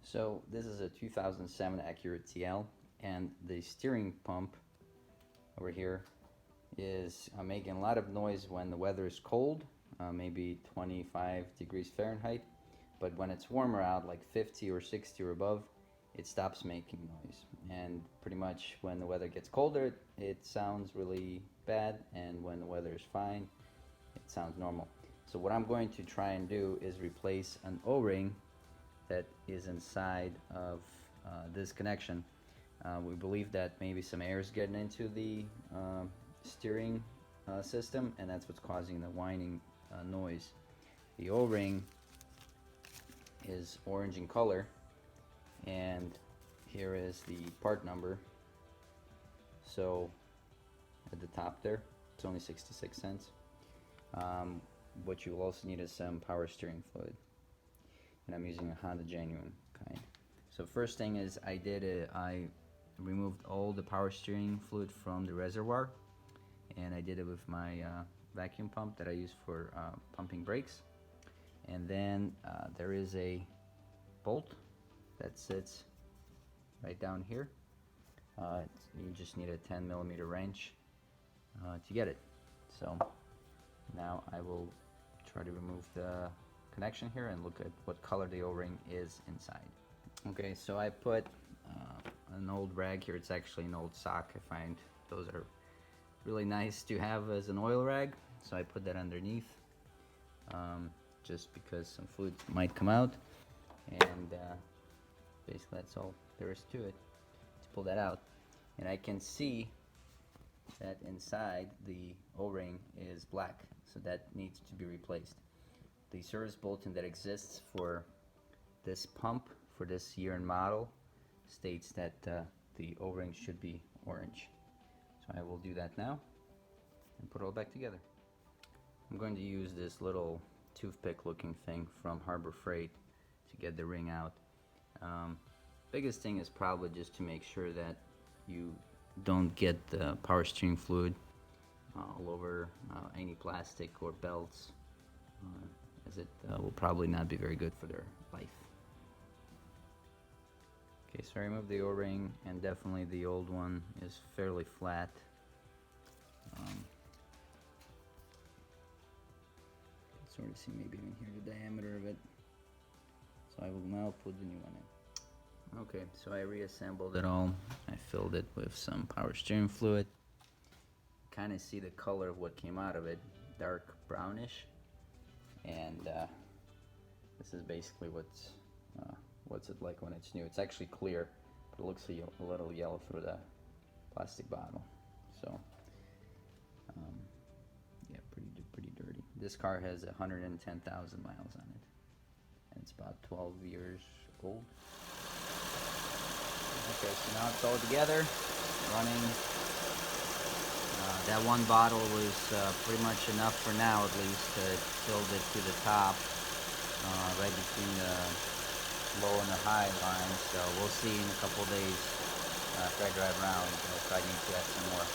So this is a 2007 Acura TL, and the steering pump over here is making a lot of noise when the weather is cold, maybe 25 degrees Fahrenheit, but when it's warmer out, like 50 or 60 or above, it stops making noise. And pretty much when the weather gets colder, it sounds really bad, and when the weather is fine, it sounds normal. So what I'm going to try and do is replace an O-ring that is inside of this connection. We believe that maybe some air is getting into the steering system, and that's what's causing the whining noise. The O-ring is orange in color, and here is the part number. So at the top there, it's only 66 cents. What you will also need is some power steering fluid, and I'm using a Honda Genuine kind. So first thing is I removed all the power steering fluid from the reservoir, and I did it with my vacuum pump that I use for pumping brakes. And then there is a bolt that sits right down here. You just need a 10mm wrench to get it. So now I will try to remove the connection here and look at what color the O-ring is inside. Okay, so I put an old rag here. It's actually an old sock. I find those are really nice to have as an oil rag, so I put that underneath just because some fluid might come out, and basically that's all there is to it. To pull that out, and I can see that inside the O-ring is black, so that needs to be replaced. The service bulletin that exists for this pump for this year and model states that the O-ring should be orange. So I will do that now and put it all back together. I'm going to use this little toothpick looking thing from Harbor Freight to get the ring out. Biggest thing is probably just to make sure that you don't get the power steering fluid all over any plastic or belts, as it will probably not be very good for their life. Okay, so I removed the O-ring, and definitely the old one is fairly flat. You can sort of see maybe even here the diameter of it. So I will now put the new one in. Okay, so I reassembled it all. I filled it with some power steering fluid. Kind of see the color of what came out of it, dark brownish. And this is basically what's it like when it's new. It's actually clear, but it looks a little yellow through the plastic bottle. So yeah, pretty dirty. This car has 110,000 miles on it, and it's about 12 years old. Okay, so now it's all together, running. That one bottle was pretty much enough for now, at least. It filled it to the top, right between the low and the high line. So we'll see in a couple days after I drive around if I need to add some more.